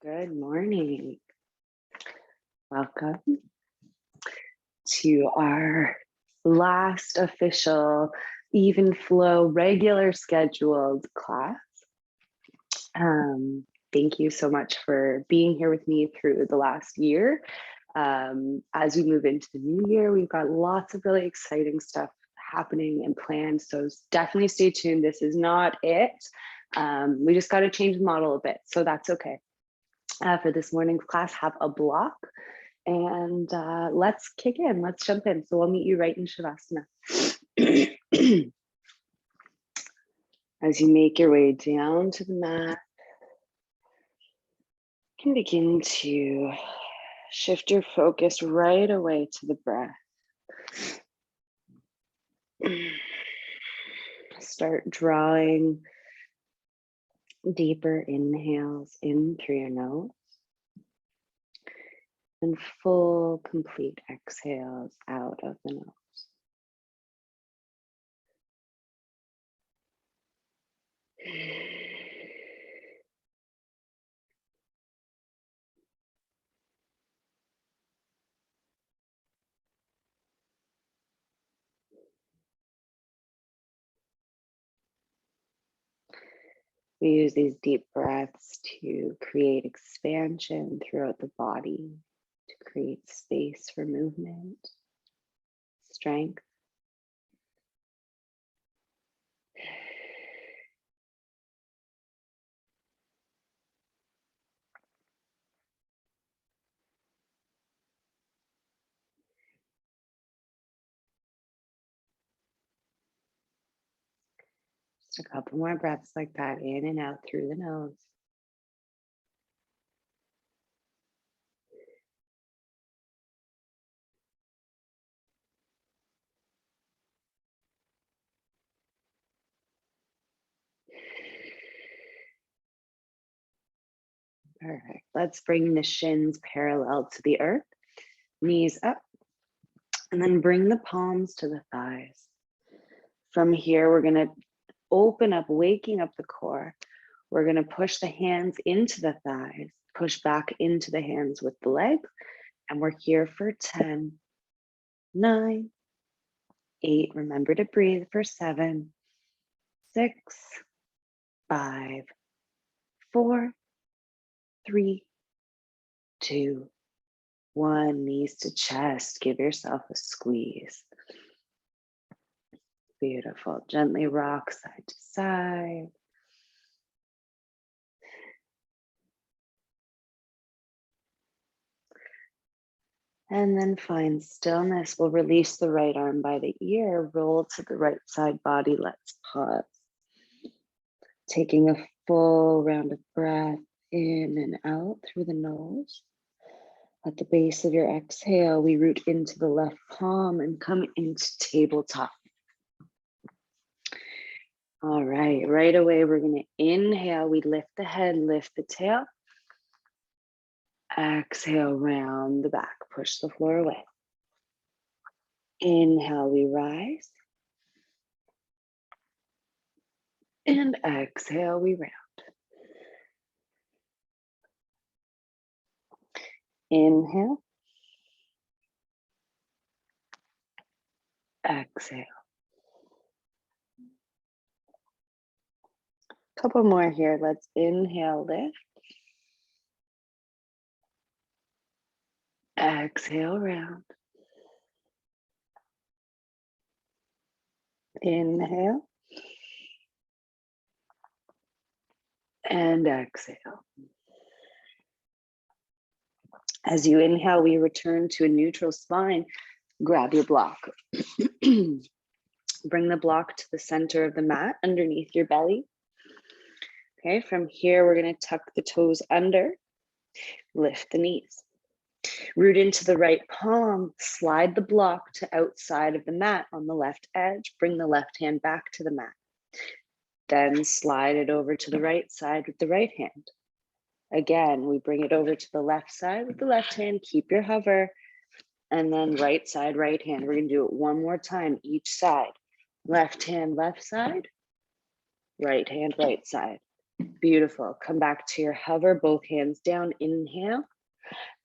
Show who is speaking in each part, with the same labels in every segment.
Speaker 1: Good morning. Welcome to our last official even flow regular scheduled class. Thank you so much for being here with me through the last year. As we move into the new year, we've got lots of really exciting stuff happening and planned. So definitely stay tuned. This is not it. We just got to change the model a bit. So that's okay. For this morning's class, have a block and let's kick in. Let's jump in. So I'll meet you right in Shavasana. As you make your way down to the mat, you can begin to shift your focus right away to the breath. Start drawing deeper inhales in through your nose and full, complete exhales out of the nose. We use these deep breaths to create expansion throughout the body, to create space for movement, strength. Just a couple more breaths like that, in and out through the nose. Perfect. Let's bring the shins parallel to the earth, knees up, and then bring the palms to the thighs. From here, we're going to open up, waking up the core. We're going to push the hands into the thighs, push back into the hands with the legs, and we're here for 10, 9, 8. Remember to breathe for 7, 6, 5, 4, 3, 2, 1. Knees to chest. Give yourself a squeeze. Beautiful. Gently rock side to side. And then find stillness. We'll release the right arm by the ear, roll to the right side body. Let's pause. Taking a full round of breath in and out through the nose. At the base of your exhale, we root into the left palm and come into tabletop. All right away, we're going to inhale. We lift the head, lift the tail. Exhale, round the back, push the floor away. Inhale, we rise. And exhale, we round. Inhale. Exhale. Couple more here. Let's inhale, lift. Exhale, round. Inhale. And exhale. As you inhale, we return to a neutral spine. Grab your block. Bring the block to the center of the mat underneath your belly. Okay, from here, we're going to tuck the toes under, lift the knees. Root into the right palm, slide the block to outside of the mat on the left edge. Bring the left hand back to the mat. Then slide it over to the right side with the right hand. Again, we bring it over to the left side with the left hand. Keep your hover. And then right side, right hand. We're going to do it one more time, each side. Left hand, left side. Right hand, right side. Beautiful. Come back to your hover, both hands down. Inhale.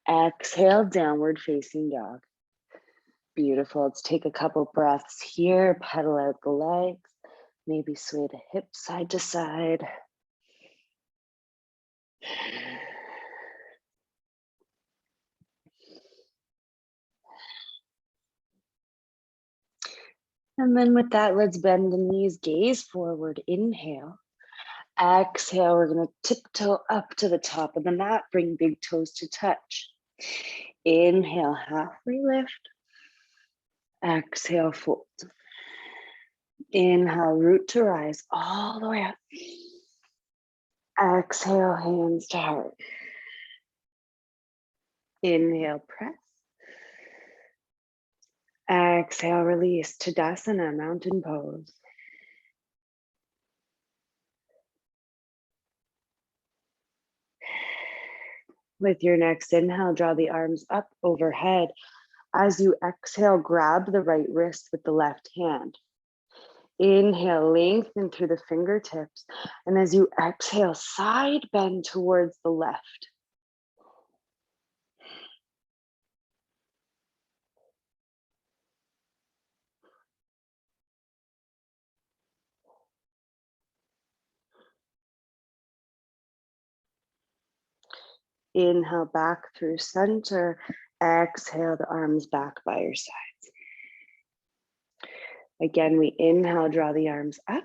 Speaker 1: Exhale, downward facing dog. Beautiful. Let's take a couple breaths here. Pedal out the legs. Maybe sway the hips side to side. And then with that, let's bend the knees, gaze forward. Inhale. Exhale, we're going to tiptoe up to the top of the mat. Bring big toes to touch. Inhale, halfway lift. Exhale, fold. Inhale, root to rise all the way up. Exhale, hands to heart. Inhale, press. Exhale, release. Tadasana, mountain pose. With your next inhale, draw the arms up overhead. As you exhale, grab the right wrist with the left hand. Inhale, lengthen through the fingertips. And as you exhale, side bend towards the left. Inhale, back through center. Exhale, the arms back by your sides. Again, we inhale, draw the arms up.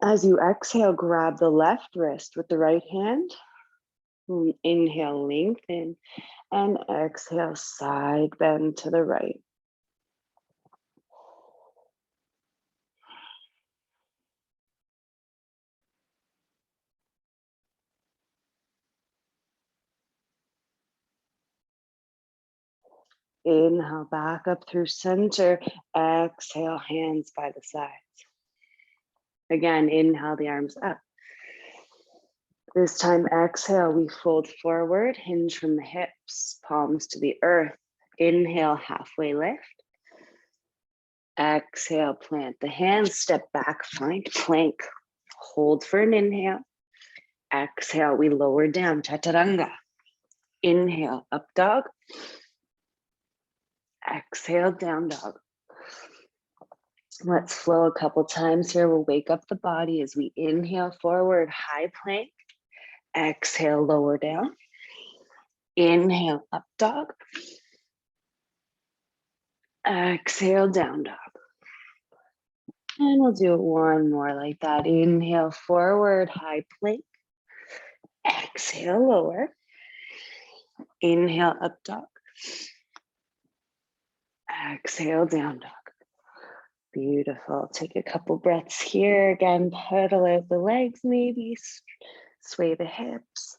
Speaker 1: As you exhale, grab the left wrist with the right hand. Inhale, lengthen, and exhale, side bend to the right. Inhale, back up through center. Exhale, hands by the sides. Again, inhale, the arms up. This time, exhale, we fold forward, hinge from the hips, palms to the earth. Inhale, halfway lift. Exhale, plant the hands, step back, find plank. Hold for an inhale. Exhale, we lower down, chaturanga. Inhale, up dog. Exhale, down dog. Let's flow a couple times here. We'll wake up the body as we inhale forward, high plank. Exhale, lower down. Inhale, up dog. Exhale, down dog. And we'll do it one more like that. Inhale, forward, high plank. Exhale, lower. Inhale, up dog. Exhale, down dog. Beautiful. Take a couple breaths here. Again, pedal out the legs, maybe sway the hips.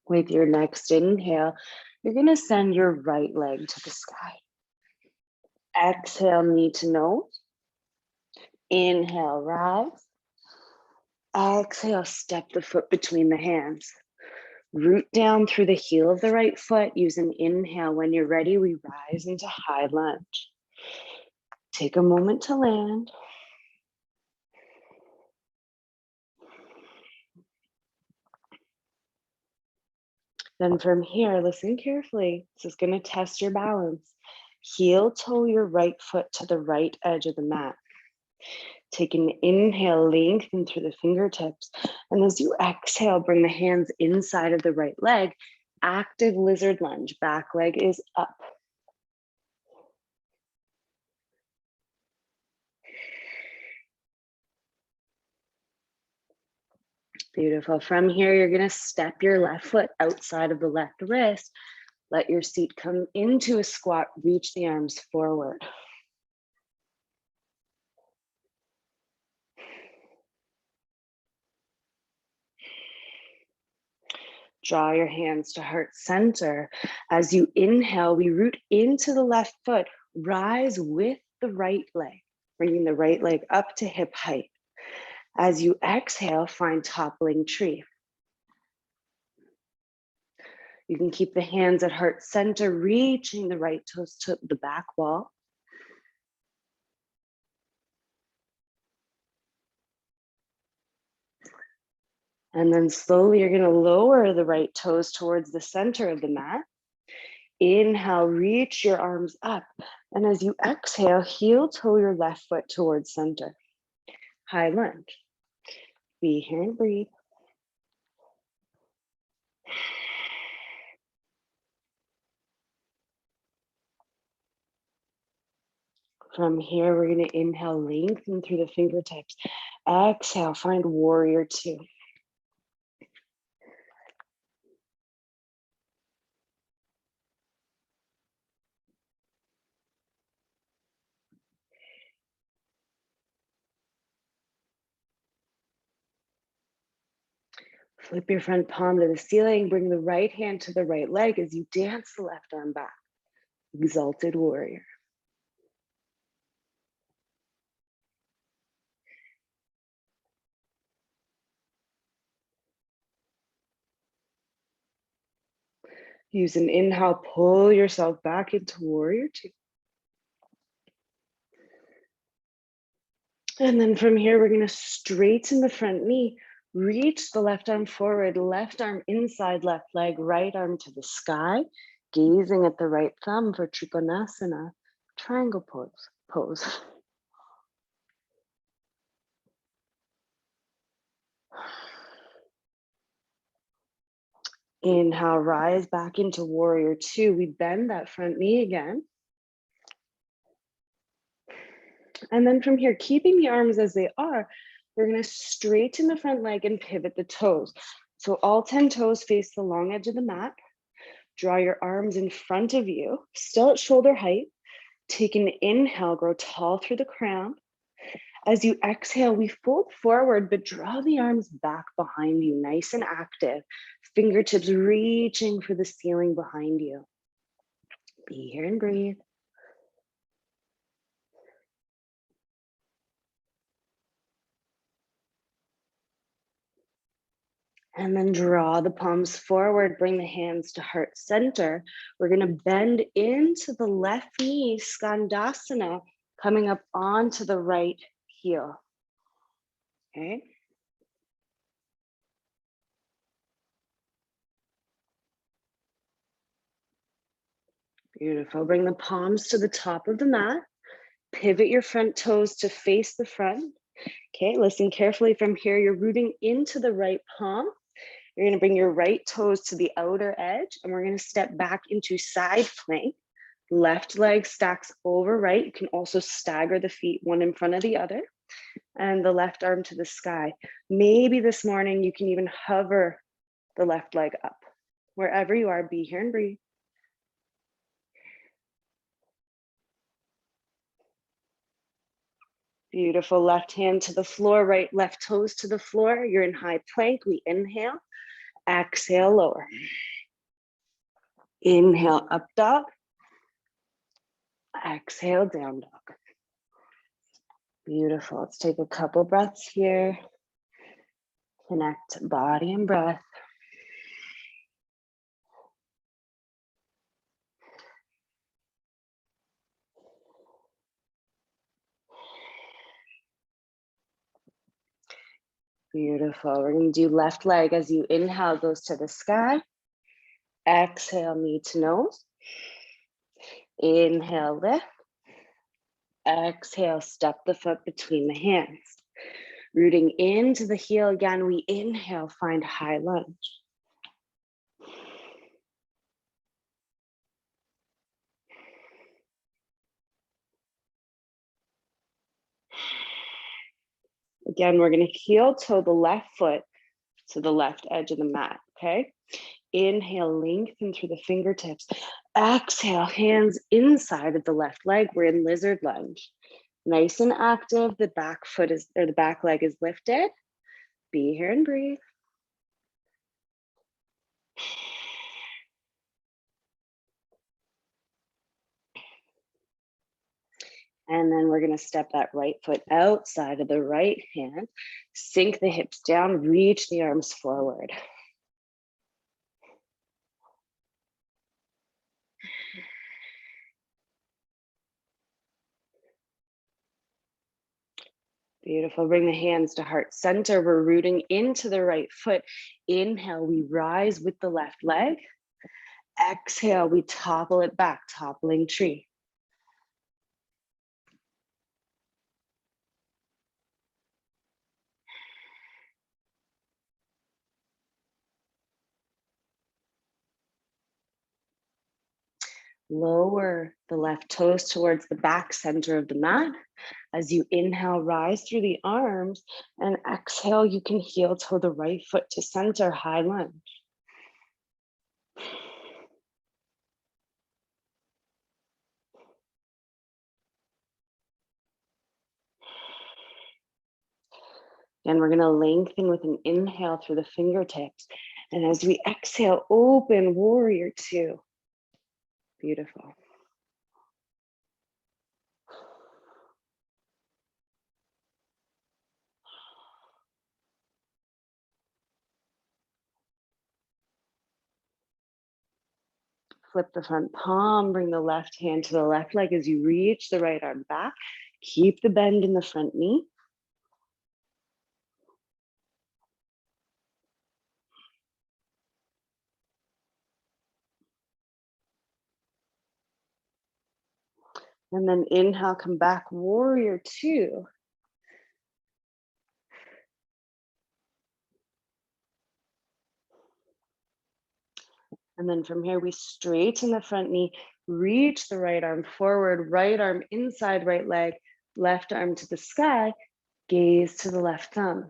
Speaker 1: With your next inhale, you're going to send your right leg to the sky. Exhale, knee to nose. Inhale, rise. Exhale, step the foot between the hands. Root down through the heel of the right foot. Use an inhale. When you're ready, we rise into high lunge. Take a moment to land. Then from here, listen carefully. This is going to test your balance. Heel toe your right foot to the right edge of the mat. Take an inhale, lengthen through the fingertips. And as you exhale, bring the hands inside of the right leg. Active lizard lunge. Back leg is up. Beautiful. From here, you're going to step your left foot outside of the left wrist. Let your seat come into a squat. Reach the arms forward. Draw your hands to heart center. As you inhale, we root into the left foot. Rise with the right leg, bringing the right leg up to hip height. As you exhale, find toppling tree. You can keep the hands at heart center, reaching the right toes to the back wall. And then slowly you're gonna lower the right toes towards the center of the mat. Inhale, reach your arms up. And as you exhale, heel toe your left foot towards center. High lunge. Be here and breathe. From here, we're gonna inhale, lengthen through the fingertips. Exhale, find warrior two. Flip your front palm to the ceiling. Bring the right hand to the right leg as you dance the left arm back. Exalted warrior. Use an inhale, pull yourself back into warrior two. And then from here, we're gonna straighten the front knee, reach the left arm forward, left arm inside left leg, right arm to the sky, gazing at the right thumb for Trikonasana, triangle pose. Inhale, rise back into warrior two. We bend that front knee again. And then from here, keeping the arms as they are, we're gonna straighten the front leg and pivot the toes. So all 10 toes face the long edge of the mat. Draw your arms in front of you, still at shoulder height. Take an inhale, grow tall through the crown. As you exhale, we fold forward, but draw the arms back behind you, nice and active. Fingertips reaching for the ceiling behind you. Be here and breathe. And then draw the palms forward, bring the hands to heart center. We're gonna bend into the left knee, Skandasana, coming up onto the right heel, okay? Beautiful, bring the palms to the top of the mat. Pivot your front toes to face the front. Okay, listen carefully from here. You're rooting into the right palm. You're gonna bring your right toes to the outer edge and we're gonna step back into side plank. Left leg stacks over right. You can also stagger the feet one in front of the other and the left arm to the sky. Maybe this morning you can even hover the left leg up. Wherever you are, be here and breathe. Beautiful, left hand to the floor, right, left toes to the floor. You're in high plank, we inhale, exhale, lower. Inhale, up dog. Exhale, down dog. Beautiful, let's take a couple breaths here. Connect body and breath. Beautiful, we're gonna do left leg as you inhale, goes to the sky. Exhale, knee to nose. Inhale, lift. Exhale, step the foot between the hands. Rooting into the heel again, we inhale, find high lunge. Again, we're gonna heel toe the left foot to the left edge of the mat, okay? Inhale, lengthen through the fingertips. Exhale, hands inside of the left leg. We're in lizard lunge. Nice and active, the back foot is, or the back leg is lifted. Be here and breathe. And then we're gonna step that right foot outside of the right hand, sink the hips down, reach the arms forward. Beautiful. Bring the hands to heart center. We're rooting into the right foot. Inhale, we rise with the left leg. Exhale, we topple it back, toppling tree. Lower the left toes towards the back center of the mat. As you inhale, rise through the arms, and exhale, you can heel toe the right foot to center, high lunge. And we're gonna lengthen with an inhale through the fingertips. And as we exhale, open warrior two. Beautiful. Flip the front palm, bring the left hand to the left leg as you reach the right arm back. Keep the bend in the front knee. And then inhale, come back, warrior two. And then from here, we straighten the front knee, reach the right arm forward, right arm inside right leg, left arm to the sky, gaze to the left thumb.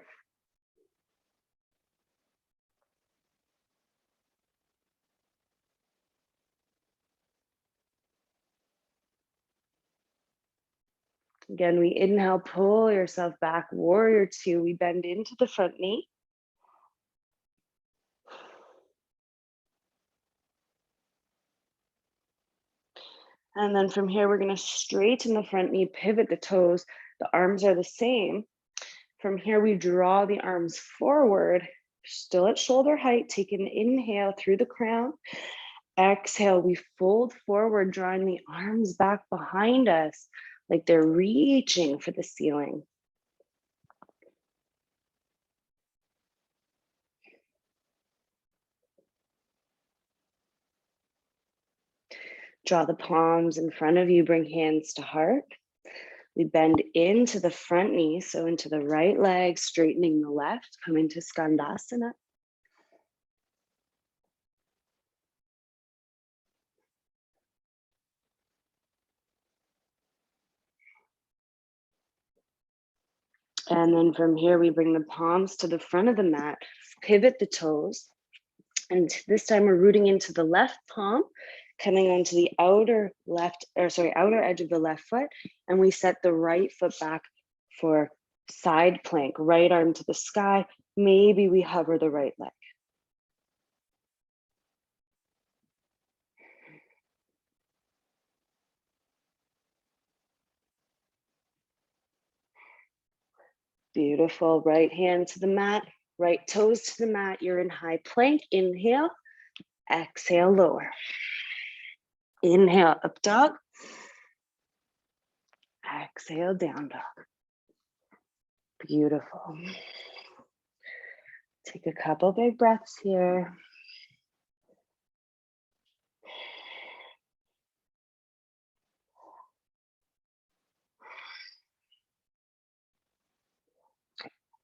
Speaker 1: Again, we inhale, pull yourself back, warrior two. We bend into the front knee. And then from here, we're gonna straighten the front knee, pivot the toes. The arms are the same. From here, we draw the arms forward, still at shoulder height. Take an inhale through the crown. Exhale, we fold forward, drawing the arms back behind us, like they're reaching for the ceiling. Draw the palms in front of you, bring hands to heart. We bend into the front knee, so into the right leg, straightening the left, come into Skandasana. And then from here, we bring the palms to the front of the mat, pivot the toes. And this time we're rooting into the left palm, coming onto the outer edge of the left foot. And we set the right foot back for side plank, right arm to the sky. Maybe we hover the right leg. Beautiful. Right hand to the mat, right toes to the mat. You're in high plank. Inhale, exhale, lower. Inhale, up dog. Exhale, down dog. Beautiful. Take a couple big breaths here.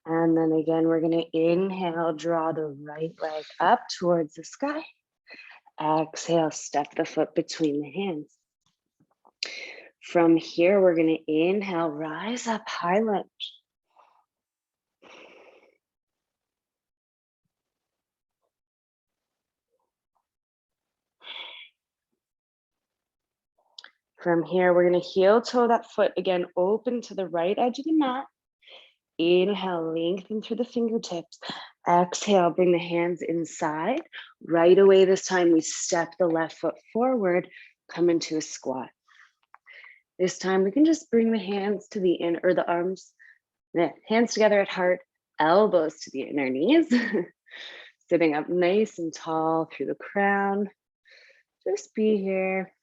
Speaker 1: And then again, we're going to inhale, draw the right leg up towards the sky. Exhale, step the foot between the hands. From here, we're going to inhale, rise up, high lunge. From here, we're going to heel toe that foot again, open to the right edge of the mat. Inhale, lengthen through the fingertips. Exhale, bring the hands inside. Right away this time, we step the left foot forward, come into a squat. This time, we can just bring the hands to the inner, or the arms, hands together at heart, elbows to the inner knees. Sitting up nice and tall through the crown. Just be here.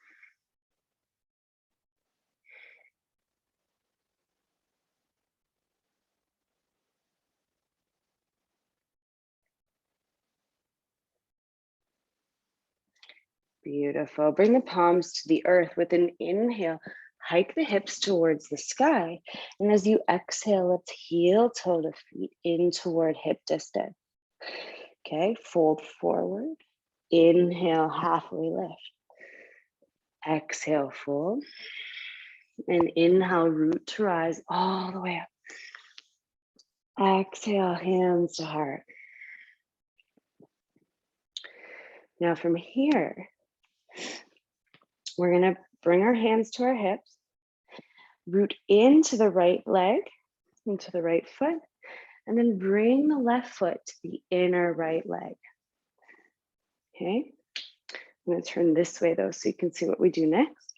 Speaker 1: Beautiful. Bring the palms to the earth with an inhale. Hike the hips towards the sky. And as you exhale, let's heel toe the feet in toward hip distance. Okay, fold forward. Inhale, halfway lift. Exhale, fold. And inhale, root to rise all the way up. Exhale, hands to heart. Now from here, we're gonna bring our hands to our hips, root into the right leg, into the right foot, and then bring the left foot to the inner right leg. Okay, I'm gonna turn this way though so you can see what we do next.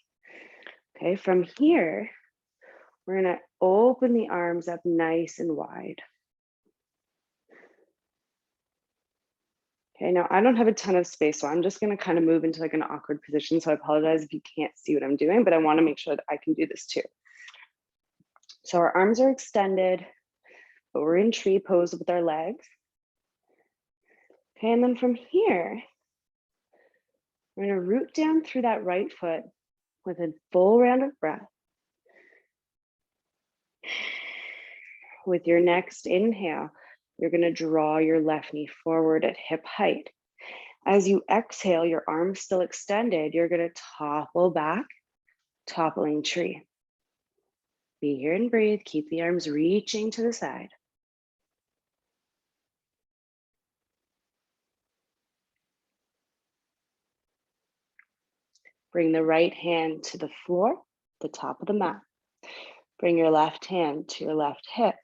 Speaker 1: Okay, from here, we're gonna open the arms up nice and wide. Okay, now I don't have a ton of space, so I'm just gonna kind of move into like an awkward position. So I apologize if you can't see what I'm doing, but I wanna make sure that I can do this too. So our arms are extended, but we're in tree pose with our legs. Okay, and then from here, we're gonna root down through that right foot with a full round of breath. With your next inhale, you're gonna draw your left knee forward at hip height. As you exhale, your arms still extended, you're gonna topple back, toppling tree. Be here and breathe, keep the arms reaching to the side. Bring the right hand to the floor, the top of the mat. Bring your left hand to your left hip.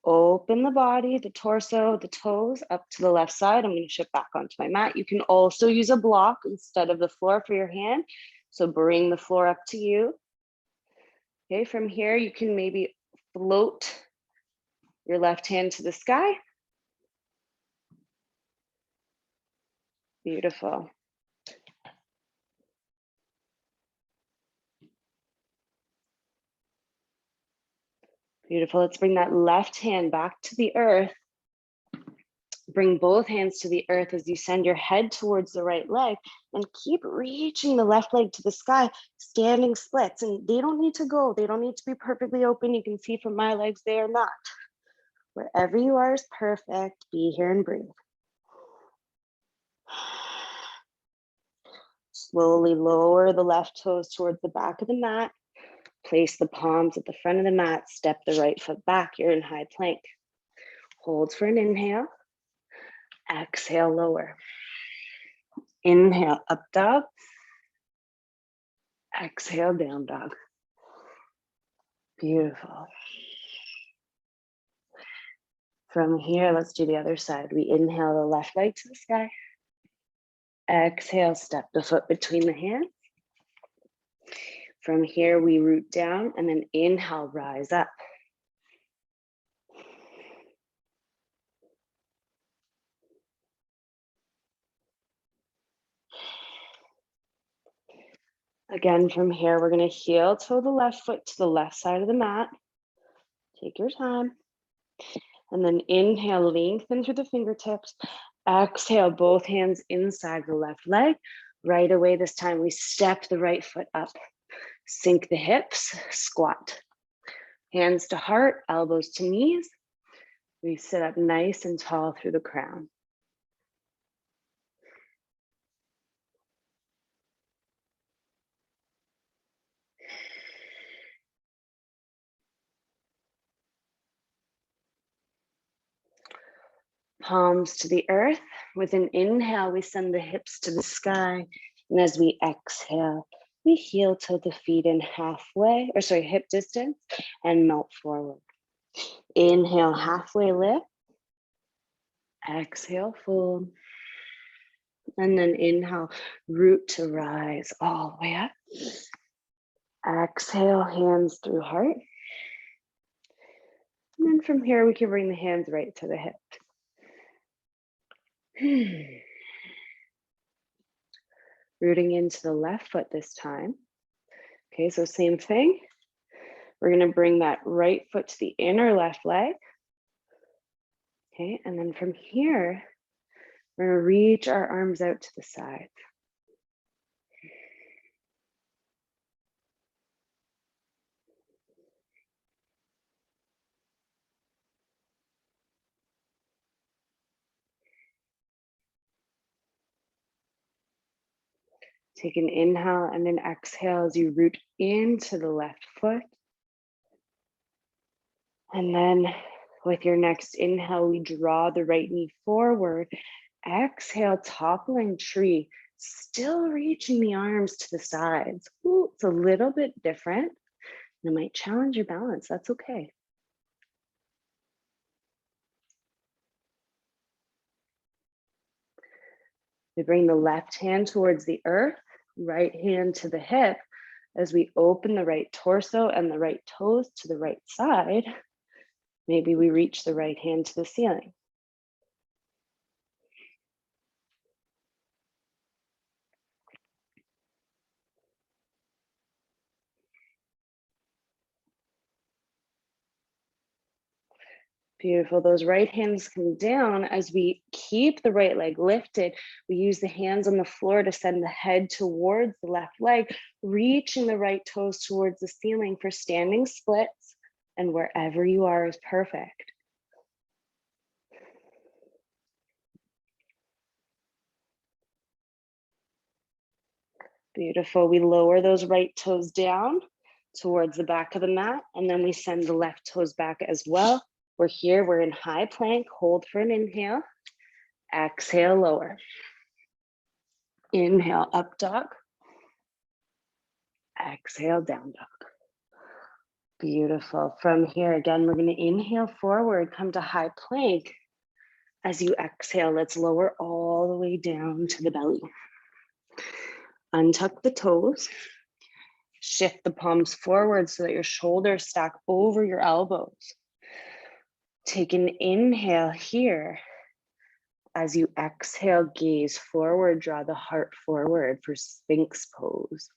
Speaker 1: Open the body, the torso, the toes up to the left side. I'm going to shift back onto my mat. You can also use a block instead of the floor for your hand. So bring the floor up to you. Okay, from here, you can maybe float your left hand to the sky. Beautiful. Beautiful. Let's bring that left hand back to the earth. Bring both hands to the earth as you send your head towards the right leg and keep reaching the left leg to the sky, standing splits. And they don't need to go. They don't need to be perfectly open. You can see from my legs, they are not. Wherever you are is perfect. Be here and breathe. Slowly lower the left toes towards the back of the mat. Place the palms at the front of the mat. Step the right foot back. You're in high plank. Hold for an inhale. Exhale, lower. Inhale, up dog. Exhale, down dog. Beautiful. From here, let's do the other side. We inhale the left leg to the sky. Exhale, step the foot between the hands. From here, we root down and then inhale, rise up. Again, from here, we're going to heel toe the left foot to the left side of the mat. Take your time. And then inhale, lengthen through the fingertips. Exhale, both hands inside the left leg. Right away, this time we step the right foot up. Sink the hips, squat. Hands to heart, elbows to knees. We sit up nice and tall through the crown. Palms to the earth. With an inhale, we send the hips to the sky. And as we exhale, we heel toe the feet in hip distance and melt forward. Inhale, halfway lift. Exhale, fold. And then inhale, root to rise all the way up. Exhale, hands through heart. And then from here, we can bring the hands right to the hips. Rooting into the left foot this time. Okay, so same thing. We're gonna bring that right foot to the inner left leg. Okay, and then from here, we're gonna reach our arms out to the side. Take an inhale and an exhale as you root into the left foot. And then with your next inhale, we draw the right knee forward. Exhale, toppling tree, still reaching the arms to the sides. Ooh, it's a little bit different. It might challenge your balance. That's okay. We bring the left hand towards the earth, right hand to the hip as we open the right torso and the right toes to the right side. Maybe we reach the right hand to the ceiling. Beautiful. Those right hands come down as we keep the right leg lifted. We use the hands on the floor to send the head towards the left leg, reaching the right toes towards the ceiling for standing splits, and wherever you are is perfect. Beautiful. We lower those right toes down towards the back of the mat, and then we send the left toes back as well. We're here, we're in high plank. Hold for an inhale. Exhale, lower. Inhale, up dog. Exhale, down dog. Beautiful. From here, again, we're going to inhale forward, come to high plank. As you exhale, let's lower all the way down to the belly. Untuck the toes. Shift the palms forward so that your shoulders stack over your elbows. Take an inhale here. As you exhale, gaze forward, draw the heart forward for Sphinx pose.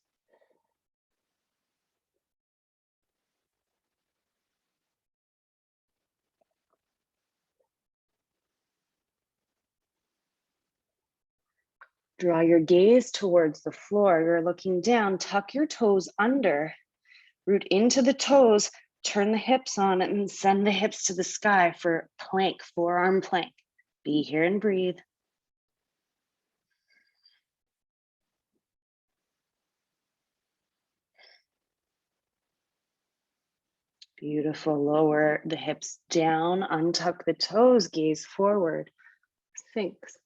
Speaker 1: Draw your gaze towards the floor. You're looking down, tuck your toes under, root into the toes, turn the hips on, and send the hips to the sky for plank, forearm plank. Be here and breathe. Beautiful. Lower the hips down, untuck the toes, gaze forward. Sphinx.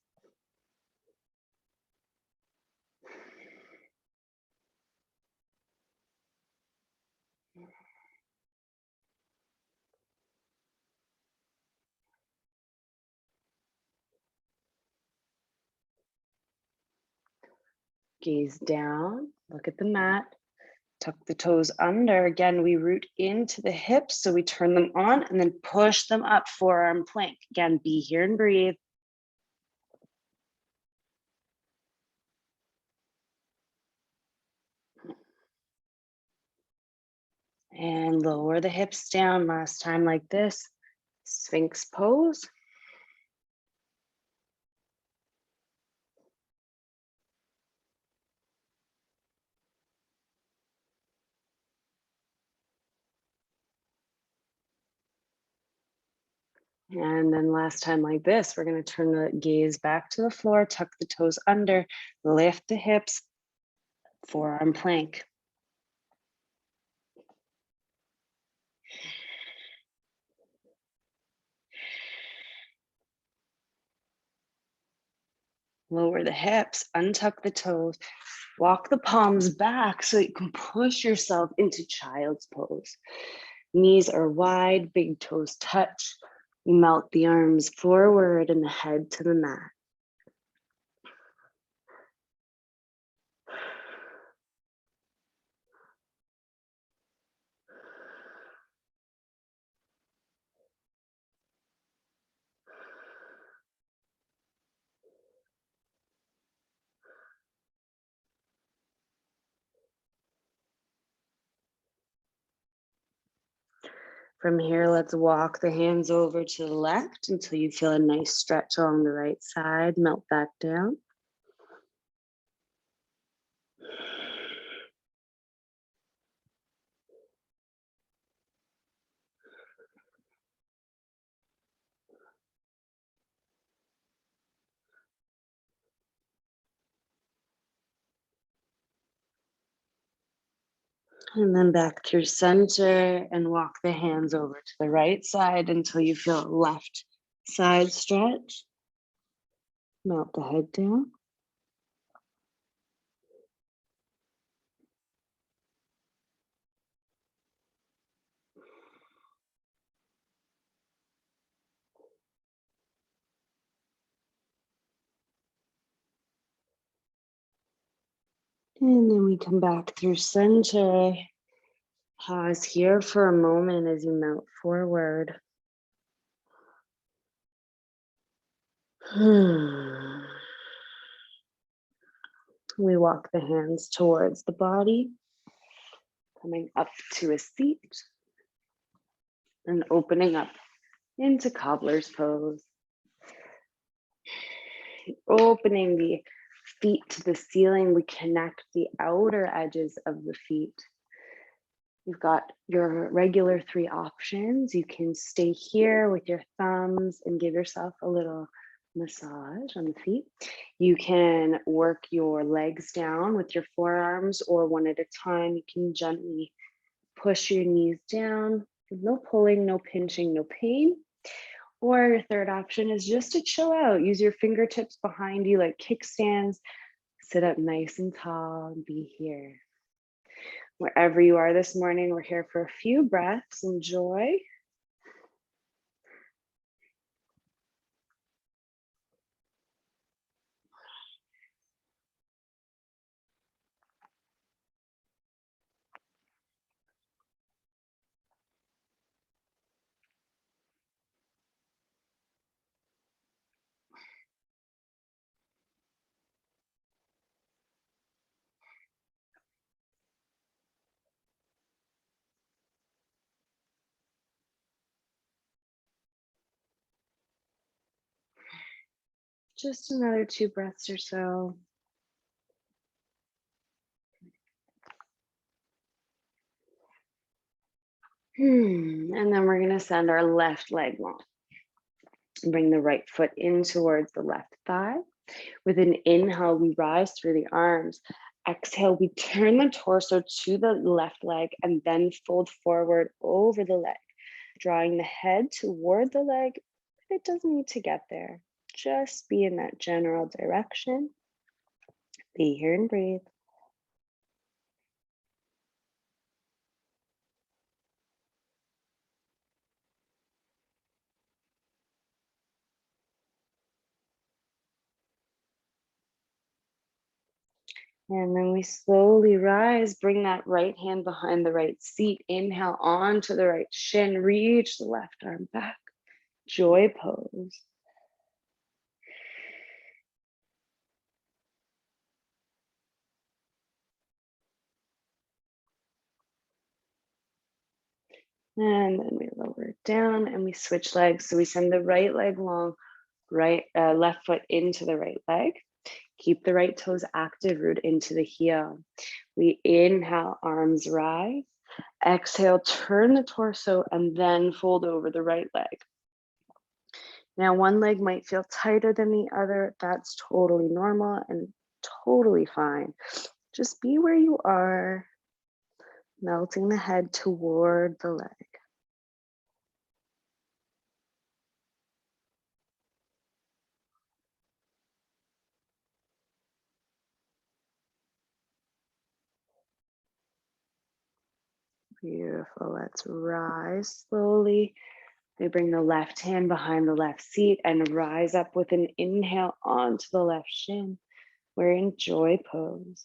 Speaker 1: Gaze down, look at the mat, tuck the toes under. Again, we root into the hips, so we turn them on and then push them up, forearm plank. Again, be here and breathe. And lower the hips down, last time like this. Sphinx pose. And then last time like this, we're going to turn the gaze back to the floor, tuck the toes under, lift the hips, forearm plank. Lower the hips, untuck the toes, walk the palms back so you can push yourself into child's pose. Knees are wide, big toes touch. Melt the arms forward and the head to the mat. From here, let's walk the hands over to the left until you feel a nice stretch along the right side. Melt back down. And then back through center and walk the hands over to the right side until you feel left side stretch. Melt the head down. And then we come back through center. Pause here for a moment as you melt forward. We walk the hands towards the body, coming up to a seat and opening up into cobbler's pose. Opening the feet to the ceiling, we connect the outer edges of the feet. You've got your regular 3 options. You can stay here with your thumbs and give yourself a little massage on the feet. You can work your legs down with your forearms, or one at a time, you can gently push your knees down. No pulling, no pinching, no pain. Or your third option is just to chill out. Use your fingertips behind you like kickstands. Sit up nice and tall and be here. Wherever you are this morning, we're here for a few breaths. Enjoy. Just another 2 breaths or so. And then we're gonna send our left leg long. Bring the right foot in towards the left thigh. With an inhale, we rise through the arms. Exhale, we turn the torso to the left leg and then fold forward over the leg, drawing the head toward the leg, but it doesn't need to get there. Just be in that general direction. Be here and breathe. And then we slowly rise, bring that right hand behind the right seat. Inhale onto the right shin, reach the left arm back. Joy pose. And then we lower it down and we switch legs. So we send the right leg long, left foot into the right leg. Keep the right toes active, root into the heel. We inhale, arms rise. Exhale, turn the torso and then fold over the right leg. Now, one leg might feel tighter than the other. That's totally normal and totally fine. Just be where you are, melting the head toward the leg. Beautiful. Let's rise slowly. We bring the left hand behind the left seat and rise up with an inhale onto the left shin. We're in joy pose.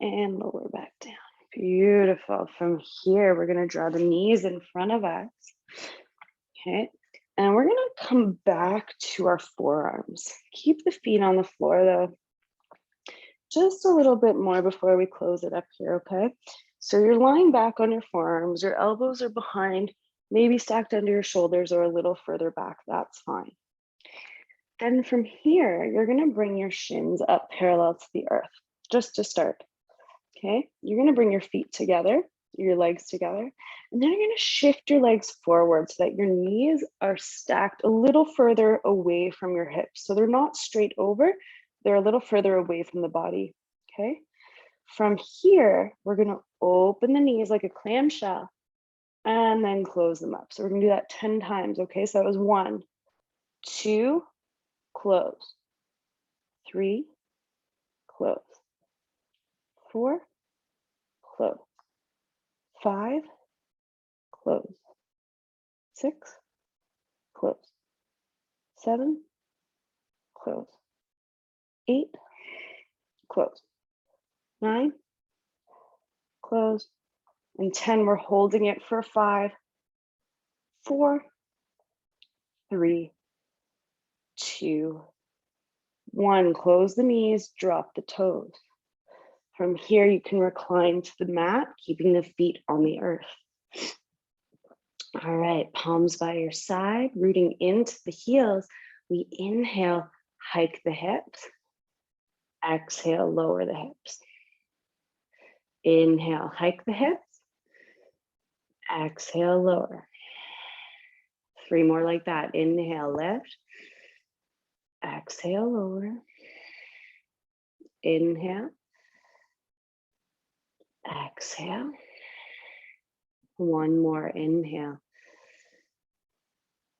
Speaker 1: And lower back down. Beautiful. From here, we're going to draw the knees in front of us. Okay. And we're going to come back to our forearms. Keep the feet on the floor though. Just a little bit more before we close it up here, okay? So you're lying back on your forearms, your elbows are behind, maybe stacked under your shoulders or a little further back, that's fine. Then from here, you're gonna bring your shins up parallel to the earth, just to start, okay? You're gonna bring your feet together your legs together. And then you're gonna shift your legs forward so that your knees are stacked a little further away from your hips. So they're not straight over, they're a little further away from the body, okay? From here, we're gonna open the knees like a clamshell and then close them up. So we're gonna do that 10 times, okay? So that was 1, 2, close, 3, close, 4, close, 5, close, 6, close, 7, close, 8, close, 9, close, and 10. We're holding it for 5, 4, 3, 2, 1. Close the knees, drop the toes. From here, you can recline to the mat, keeping the feet on the earth. All right, palms by your side, rooting into the heels. We inhale, hike the hips. Exhale, lower the hips. Inhale, hike the hips. Exhale, lower. 3 more like that. Inhale, lift. Exhale, lower. Inhale. Exhale. 1 more. Inhale.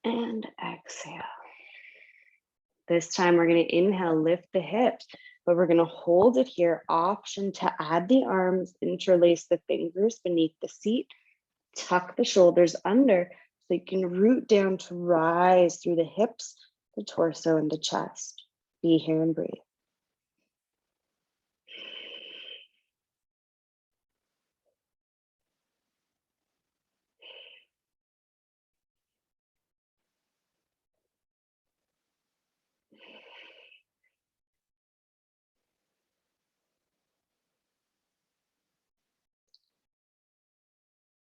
Speaker 1: And exhale. This time we're going to inhale, lift the hips, but we're going to hold it here. Option to add the arms, interlace the fingers beneath the seat, tuck the shoulders under so you can root down to rise through the hips, the torso, and the chest. Be here and breathe.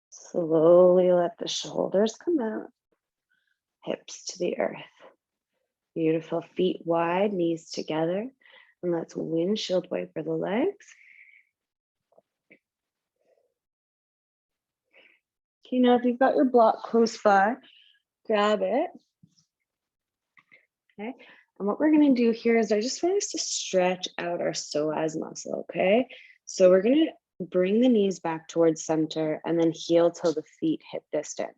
Speaker 1: Slowly let the shoulders come out, hips to the earth. Beautiful, feet wide, knees together. And let's windshield wiper the legs. Okay, now if you've got your block close by, grab it. Okay, and what we're gonna do here is I just want us to stretch out our psoas muscle, okay? So we're gonna bring the knees back towards center and then heel till the feet hip distance.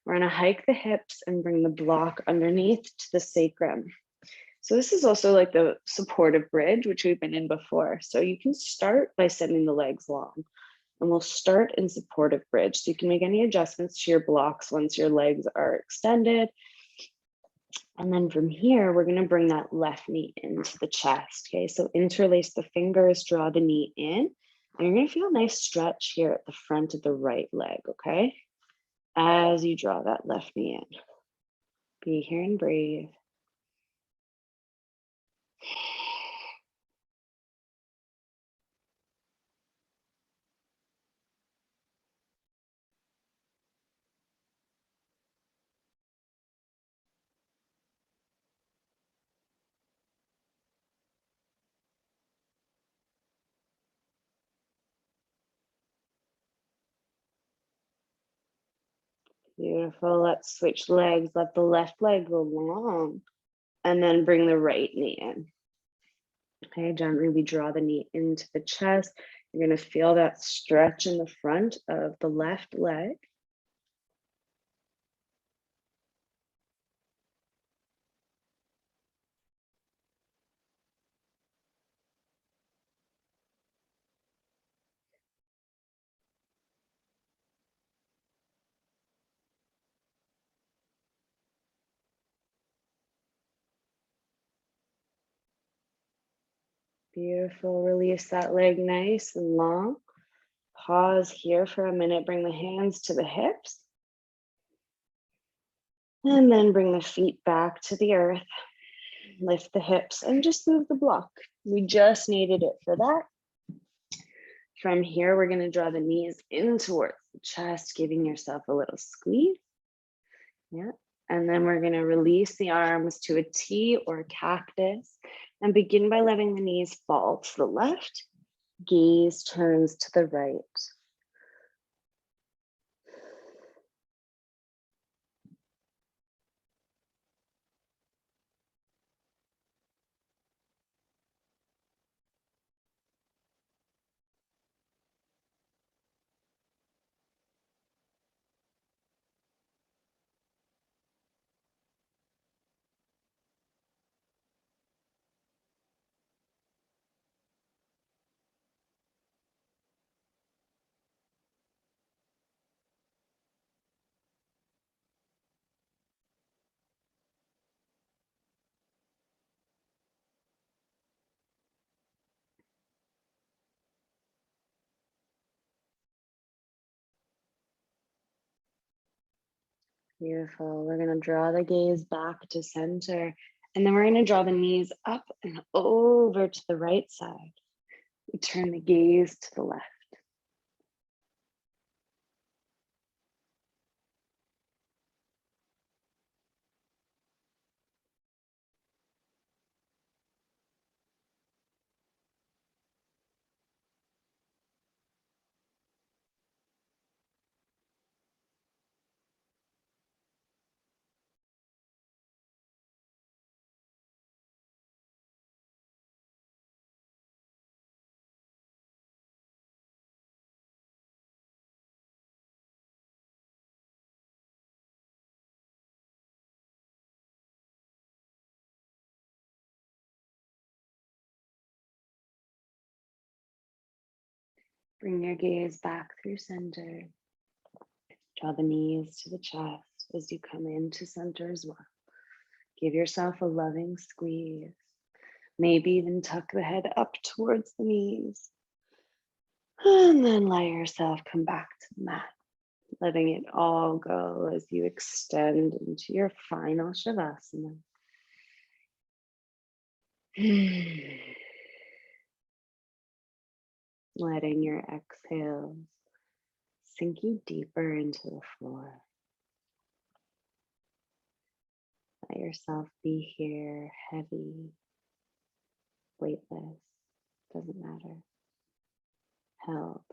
Speaker 1: We're gonna hike the hips and bring the block underneath to the sacrum. So this is also like the supportive bridge, which we've been in before. So you can start by sending the legs long, and we'll start in supportive bridge. So you can make any adjustments to your blocks once your legs are extended. And then from here, we're gonna bring that left knee into the chest, okay? So interlace the fingers, draw the knee in, and you're gonna feel a nice stretch here at the front of the right leg, okay? As you draw that left knee in. Be here and breathe. Beautiful, let's switch legs. Let the left leg go long and then bring the right knee in. Okay, gently we draw the knee into the chest. You're gonna feel that stretch in the front of the left leg. Beautiful, release that leg nice and long. Pause here for a minute, bring the hands to the hips. And then bring the feet back to the earth. Lift the hips and just move the block. We just needed it for that. From here, we're gonna draw the knees in towards the chest, giving yourself a little squeeze. Yeah. And then we're gonna release the arms to a T or a cactus and begin by letting the knees fall to the left. Gaze turns to the right. Beautiful. We're going to draw the gaze back to center. And then we're going to draw the knees up and over to the right side. We turn the gaze to the left. Bring your gaze back through center. Draw the knees to the chest as you come into center as well. Give yourself a loving squeeze. Maybe even tuck the head up towards the knees. And then let yourself come back to the mat, letting it all go as you extend into your final Shavasana. Letting your exhales sink you deeper into the floor. Let yourself be here, heavy, weightless, doesn't matter. Held,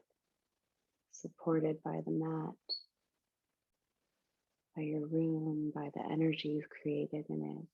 Speaker 1: supported by the mat, by your room, by the energy you've created in it.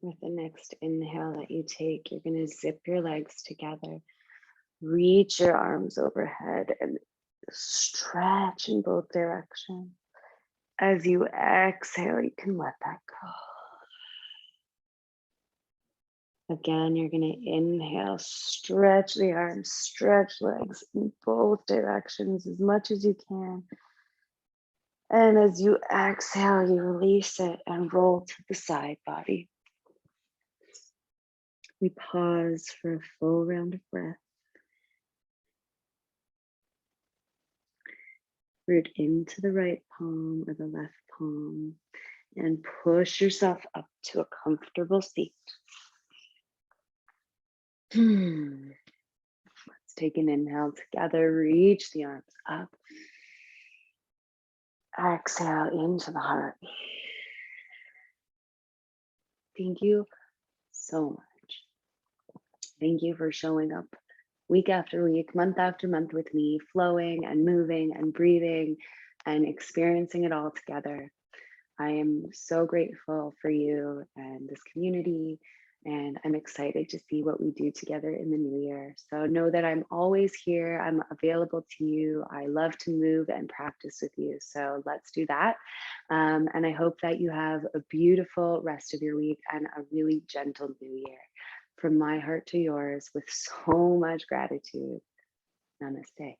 Speaker 1: With the next inhale that you take, you're going to zip your legs together, reach your arms overhead, and stretch in both directions. As you exhale, you can let that go. Again, you're going to inhale, stretch the arms, stretch legs in both directions as much as you can. And as you exhale, you release it and roll to the side body. We pause for a full round of breath. Root into the right palm or the left palm and push yourself up to a comfortable seat. Let's take an inhale together, reach the arms up. Exhale into the heart. Thank you so much. Thank you for showing up week after week, month after month with me, flowing and moving and breathing and experiencing it all together. I am so grateful for you and this community, and I'm excited to see what we do together in the new year. So know that I'm always here. I'm available to you. I love to move and practice with you. So let's do that. And I hope that you have a beautiful rest of your week and a really gentle new year. From my heart to yours, with so much gratitude. Namaste.